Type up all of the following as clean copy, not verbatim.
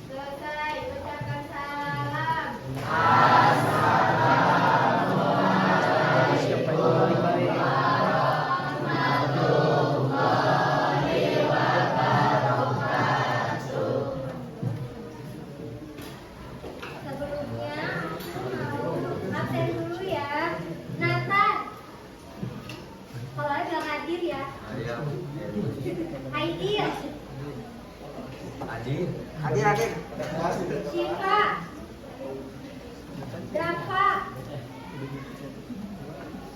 Selesai, ucapkan salam. Sebelumnya, absen dulu ya. Nathan. Kalau ada bilang hadir ya. Hadir. Hadir. Syifa. Dafa.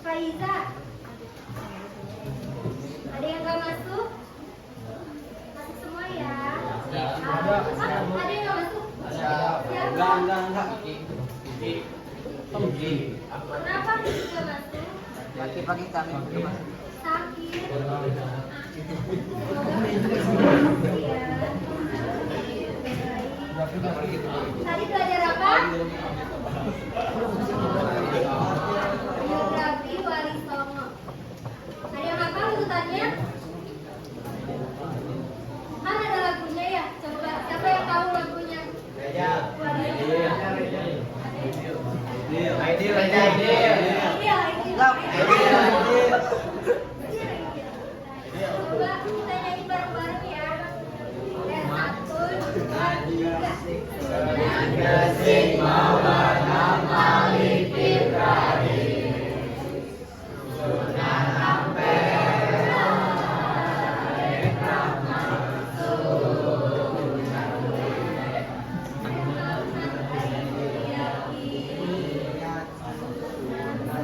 Faiza. Ada yang gak masuk? Masuk semua ya. Ada yang gak masuk? Siapa? Enggak. Kenapa gak masuk? Pagi-pagi kami berdua. Sakit. Tadi belajar apa? Biografi Wali Songo. Ada yang apa urutannya? Kan ada lagunya ya? Coba siapa yang tahu lagunya? Coba kita nyanyi bareng-bareng ya. Satu, dua, tiga.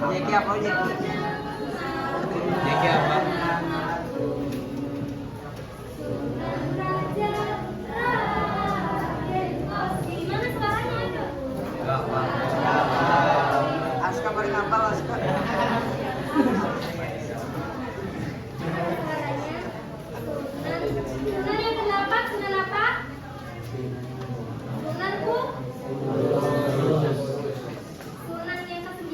Jadi apa jadi? Gimana suaranya? Aska paling hafal Aska. Sunan yang ke-8, sunan apa? Sunanku? Sunan yang ke-9?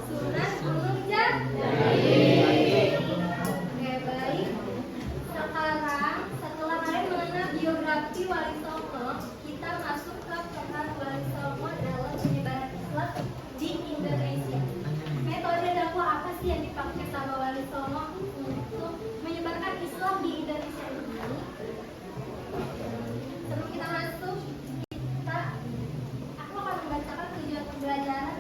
Sunan Gunung Jati. Oke, baik. Sekarang setelah kalian mengenal biografi Wali Songo, kita masuk ke peran Wali Songo dalam penyebaran Islam di Indonesia. Metode dakwah apa sih yang dipakai sama Wali Songo untuk menyebarkan Islam di Indonesia ini? Sebelum kita masuk, aku akan membacakan tujuan pembelajaran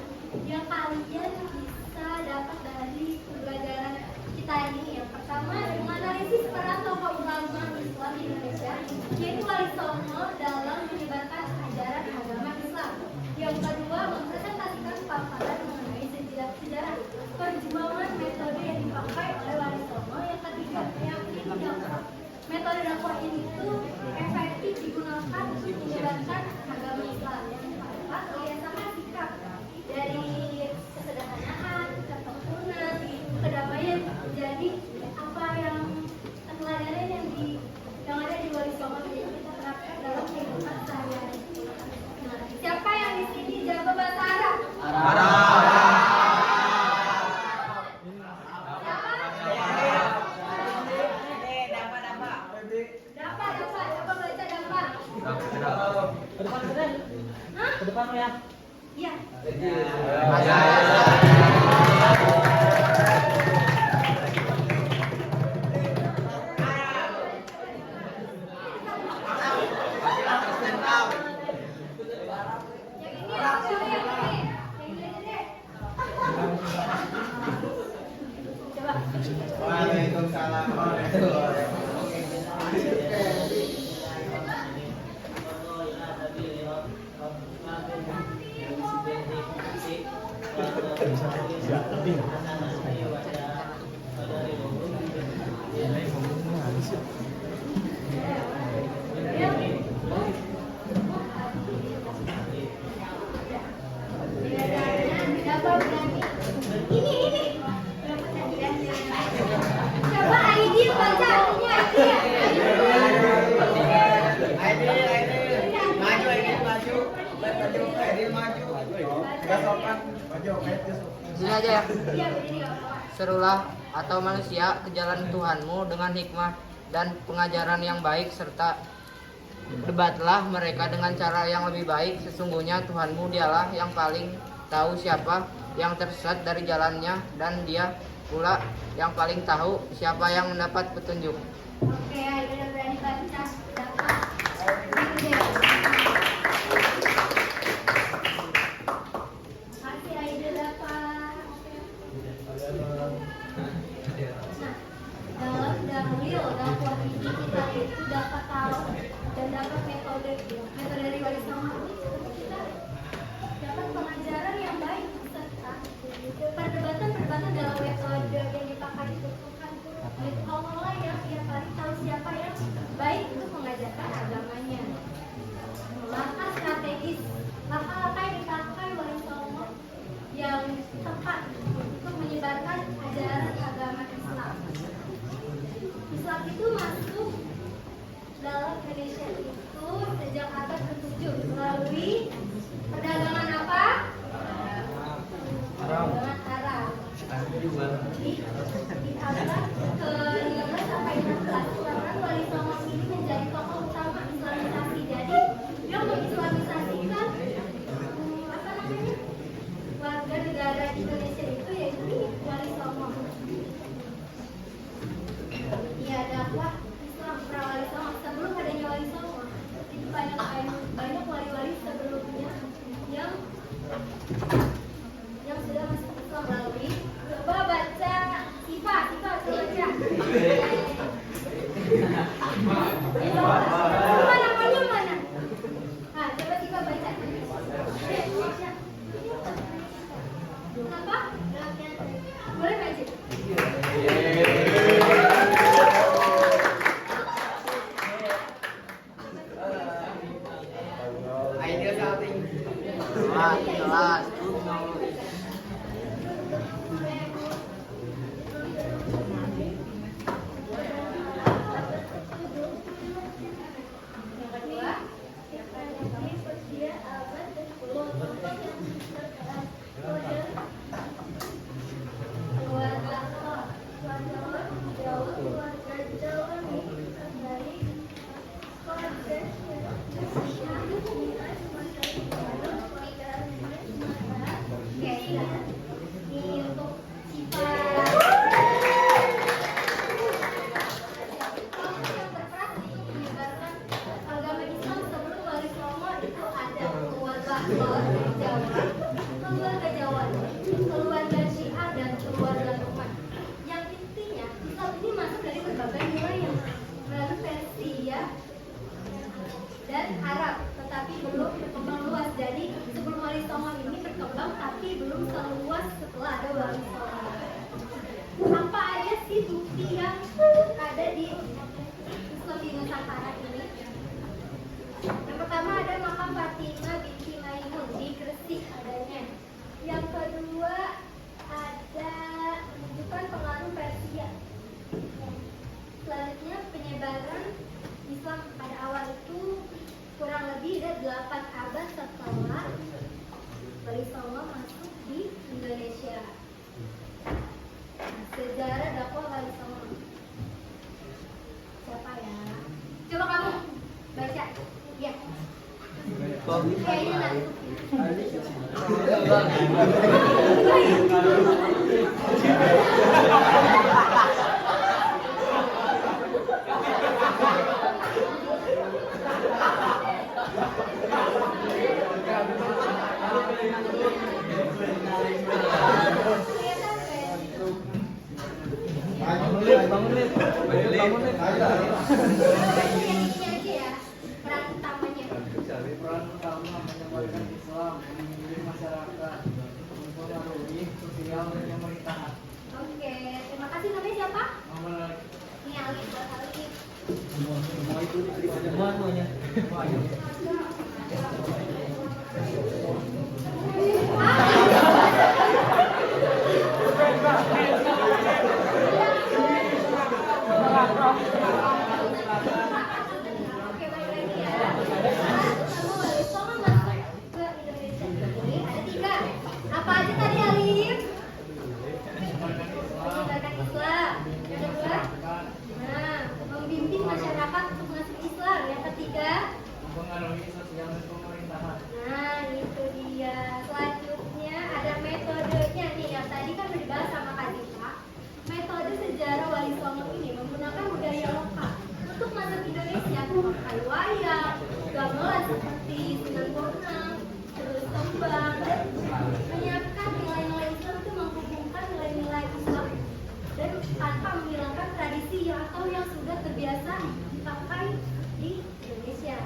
yang kalian bisa dapat dari pembelajaran kita ini. Yang pertama, menganalisis peran tokoh ulama Islam di Indonesia, yaitu Wali Songo dalam menyebarkan ajaran agama Islam. Yang kedua, mempresentasikan paparan mengenai sejarah perjuangan metode yang dipakai oleh Wali Songo. Yang ketiga, meyakini dakwah metode dakwah ini itu efektif digunakan untuk menyebarkan agama Islam. Yang keempat, kebiasaan sikap dari kesederhanaan, ketekunan, kedamaian. Jadi apa yang keteladanan yang ada di Wali Songo ini kita terapkan dalam kehidupan sehari-hari. Nah, siapa yang di sini jago bahasa Arab? Dapat. Coba baca dapat. Ke depan ya. Iya. Yang ini apa yang ini? Yang ini deh. Coba. Waalaikumsalam warahmatullahi Ini. Sini aja ya. Iya, berdiri nggak apa-apa. Serulah atau manusia ke jalan Tuhanmu dengan hikmah dan pengajaran yang baik serta debatlah mereka dengan cara yang lebih baik. Sesungguhnya Tuhanmu dialah yang paling tahu siapa yang tersesat dari jalannya dan dia pula yang paling tahu siapa yang mendapat petunjuk. Oke, Aida udah berani baca. Dapat. Gitu deh. Makasih Aida dapat. Nah, dalam dalil dakwah ini kita itu dapat tahu dan dapat metode dari wali songo ini kita dapat pengajaran yang baik serta perdebatan dalam metode yang dipakai itu kan Allah yang paling tahu siapa yang baik untuk mengajarkan agamanya. Langkah strategis, langkah-langkah yang dipakai wali songo yang tepat untuk menyebarkan ajaran agama Islam. Islam itu masuk dalam Indonesia itu sejak abad ke-7 melalui perdagangan apa? Perdagangan Arab. Di abad ke-15 sampai 16, karena wali songo ini menjadi tokoh utama Islamisasi. Jadi dia mengislamisasikan apa namanya? Warga negara Indonesia itu yaitu wali songo. Iya, dakwah Islam pra-wali songo. Sebelum adanya wali songo, itu banyak wali-wali sebelumnya yang sudah masuk Islam melalui. Coba baca Sipa, coba baca. Namanya mana? Nah, coba Sipa baca. Apa? Boleh baca? Kelas. Keluarga Syiah dan keluarga Umat. Yang intinya Islam ini masuk dari berbagai nilai yang melalui Persia dan Arab, tetapi belum berkembang luas. Jadi sebelum wali songo ini berkembang, tapi belum seluas setelah ada wali songo. Apa aja sih bukti yang ada di Islam di Nusantara ini? Yang pertama ada makam Fatimah binti Maimun di Gresik adanya. Yang kedua ada menunjukkan pengaruh Persia. Selanjutnya penyebaran Islam pada awal itu kurang lebih ada 8 abad setelah wali songo masuk di Indonesia. Sejarah dakwah wali songo. Siapa ya? Coba kamu baca. Ya. Kayaknya Peran utama menyebarkan Islam, mendidik masyarakat, mempengaruhi sosial dan pemerintahan. Oke, terima kasih. Namanya siapa? Muhammad Ini Ali, buat Ali. semua itu diterima semuanya. Oke, balik lagi ya. Kamu wali songo masuk ke Indonesia ini ada 3. Apa aja tadi atau yang sudah terbiasa dipakai di Indonesia.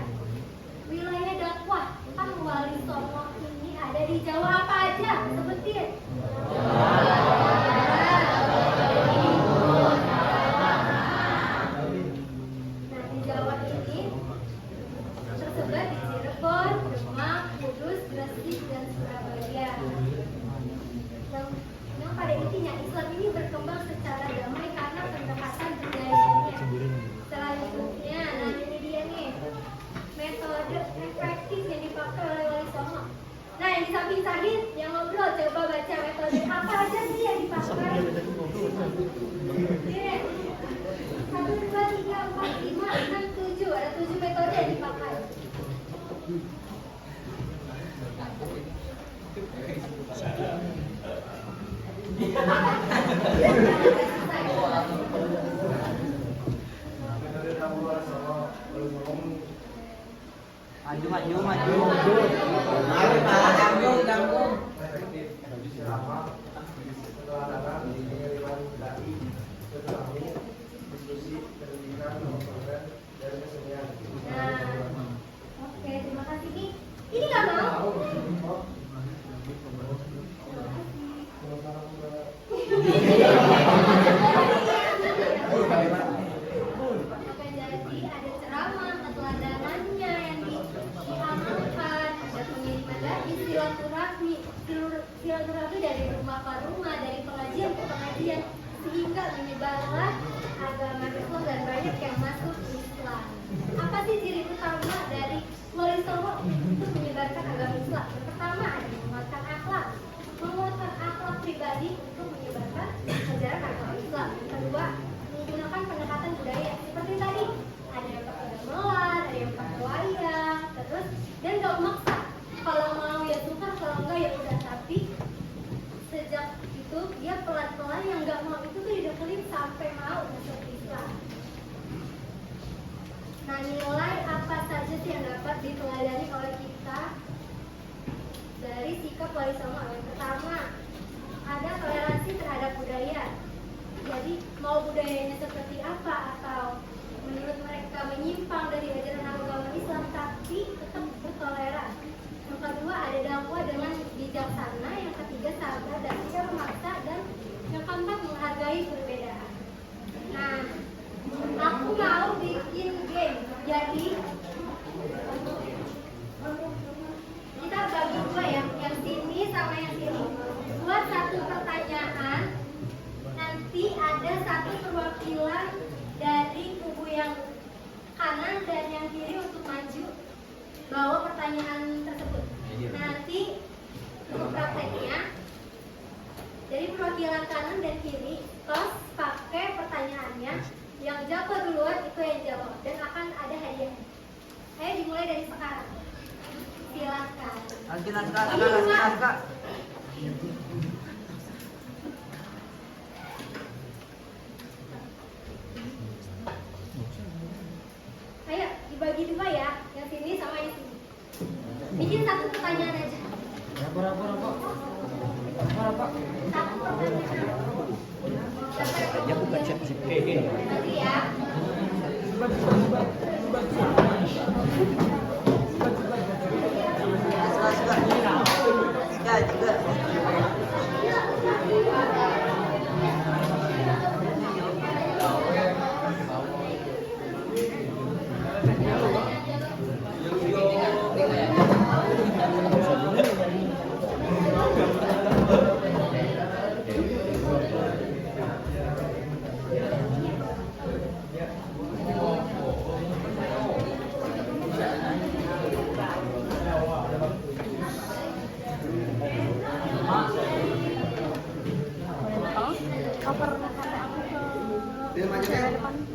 Wilayah dakwah kan Wali Songo ini ada di Jawa apa aja? Sebutin. Nah, di Jawa ini tersebar di Cirebon, Demak, Kudus, Gresik, dan Surabaya. Yang pada intinya Islam ini berkembang secara damai karena pendekatan budayanya. Selanjutnya, nah ini dia nih metode efektif yang dipakai oleh Wali Songo. Nah, yang di samping Sahid yang ngobrol, coba baca metode apa aja sih yang dipakai? Oke. 1, 2, 3, 4, 5, 6, 7. Ada 7 metode yang dipakai. Maju, maju, maju. Maju, Pak. Ganggu. Efektif. Lama. Setelah pengiriman dai, tetapi diskusi, pendidikan, pengobatan, dan kesenian. Nah, oke, terima kasih Ki. Ini nggak mau? Oke, jadi ada ceramah, keteladanannya yang diamalkan, ada pengiriman dai, silaturahmi dari rumah ke rumah, dari pengajian ke pengajian, sehingga menyebarlah agama Islam dan banyak yang masuk Islam. Apa sih ciri utama dari Wali Songo untuk menyebarkan agama Islam? Yang pertama ada menguatkan akhlak pribadi untuk menyebarkan ajaran agama Islam. Yang kedua, menggunakan pendekatan budaya seperti tadi, ada yang pakai gamelan, ada yang pakai wayang, terus dan gak memaksa. Kalau mau ya suka, kalau enggak ya udah. Tapi sejak itu dia pelan-pelan yang gak mau itu tuh dideketin sampai mau masuk Islam. Nah, nilai apa saja sih yang dapat diteladani oleh kita dari sikap Wali Songo? Yang pertama, ada toleransi terhadap budaya. Jadi mau budayanya seperti apa atau menurut mereka menyimpang dari ajaran agama Islam, tapi tetap bertoleran. Yang kedua, ada dakwah dengan bijaksana. Yang ketiga, sabar dan tidak memaksa. Dan yang keempat, menghargai perbedaan. Nah, aku mau bikin game. Jadi kita bagi dua ya, yang sini sama yang sini. Buat satu pertanyaan, nanti ada satu perwakilan dari kubu yang kanan dan yang kiri untuk maju bawa pertanyaan tersebut. Nanti untuk prakteknya, jadi perwakilan kanan dan kiri tos pakai pertanyaannya. Yang jago duluan itu yang jawab dan akan ada hadiah. Ayo dimulai dari sekarang. Silakan. Kasih naskah. Ayo dibagi dua ya, yang sini sama yang sini. Bikin satu pertanyaan aja. Berapa? Satu pertanyaan. Ya bukan siapa. Nanti ya. Naskah juga.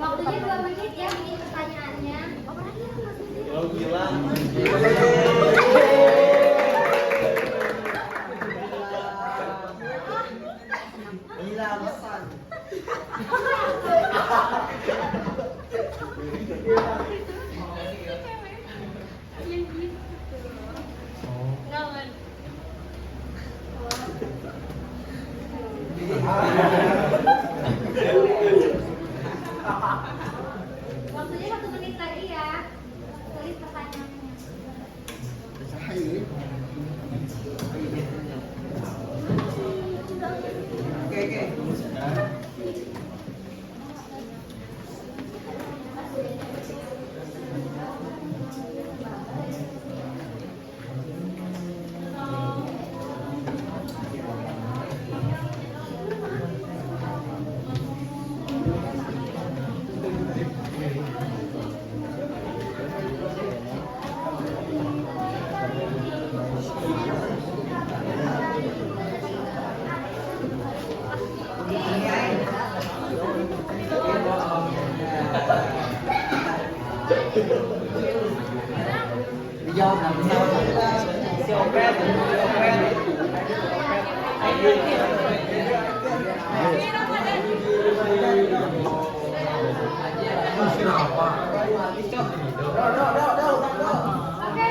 Waktunya 2 menit ya bikin pertanyaannya. Oh gila. Gila pesan. Oke,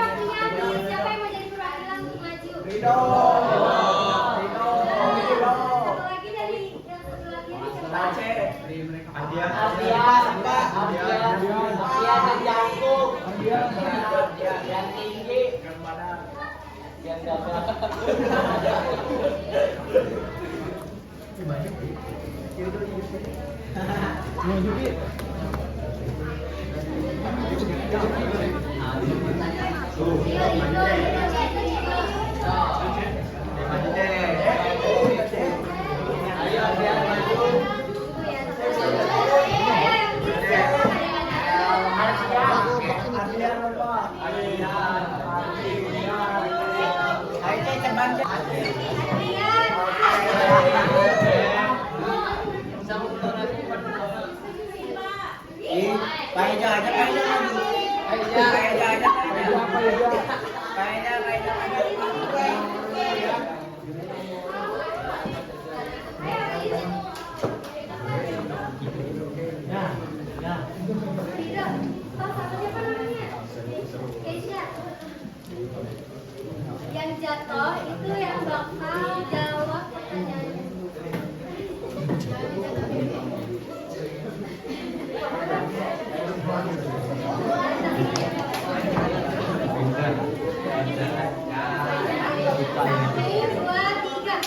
waktunya habis. Siapa yang mau jadi perwakilan untuk maju? Satu lagi dari yang sebelah kiri siapa? Yang jatuh itu yang bakal jawab pertanyaannya. Satu, dua, tiga.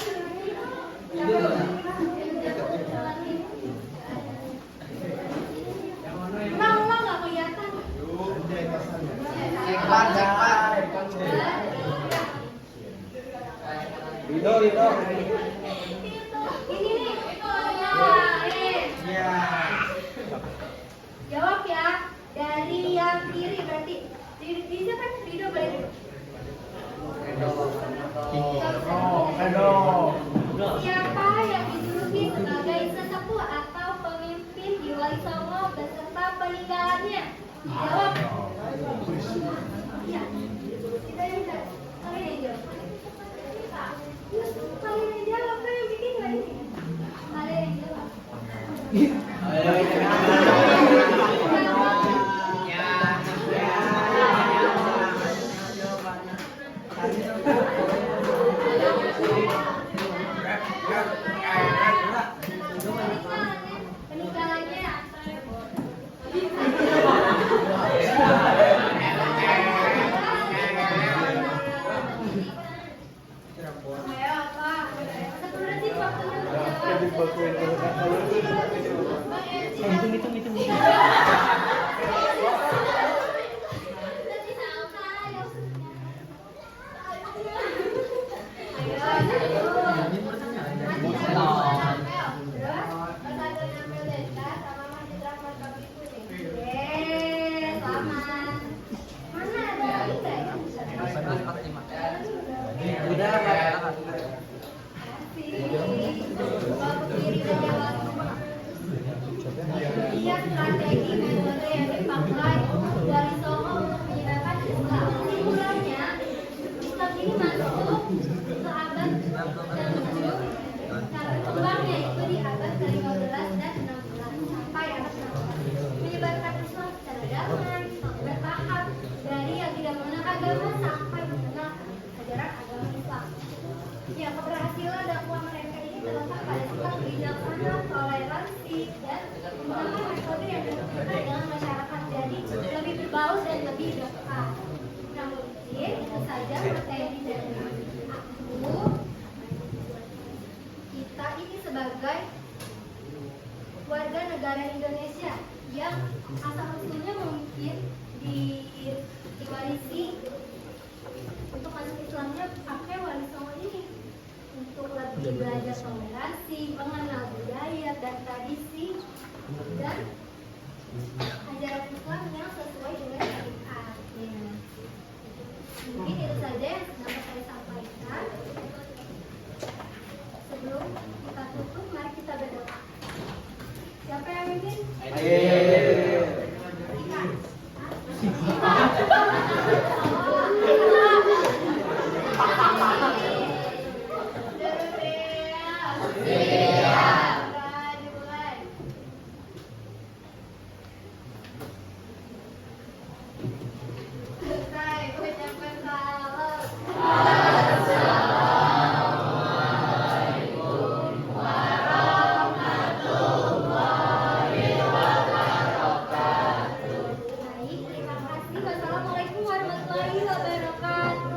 Ulang nggak kelihatan. Cekpan. Rido. Ini nih. Jawab ya. Dari yang kiri berarti. Rido kan? Rido berarti. Siapa yang dijuluki sebagai sesepuh atau pemimpin di Wali Songo beserta peninggalannya? Jawab. Iya. Kita yang jawab. Kalian yang jawab. Kalian yang jawab. Kan yang bikin nggak ini? Kalian yang jawab. Peninggalannya. Ayo, Pak. 10 detik waktunya untuk jawab. Iya, strategi metode yang dipakai Wali Songo untuk menyenangkan Islam. Kesimpulannya, Islam ini masuk ke abad ke-7 dan berkembangnya itu di abad ke-15 dan 16 sampai abad ke-16. Menyebarkan Islam secara damai, bertahap dari yang tidak mengenal agama sampai mengenal ajaran agama Islam. Ya, keberhasilan dakwah mereka ini terletak pada sikap bijaksana, toleransi, dan menggunakan metode yang berkaitan dengan masyarakat, jadi lebih berbaur dan lebih dekat. Nah, mungkin itu saja materi dari aku. Kita ini sebagai warga negara Indonesia yang asal-usulnya mungkin diwarisi untuk masuk Islamnya pakai Wali Songo ini untuk lebih belajar toleransi, mengenal budaya dan tradisi dan ajaran Islam yang sesuai dengan syariatnya. Mungkin itu saja yang dapat saya sampaikan. Sebelum kita tutup, mari kita berdoa. Siapa yang mimpin? Ikan. Wassalamualaikum warahmatullahi wabarakatuh.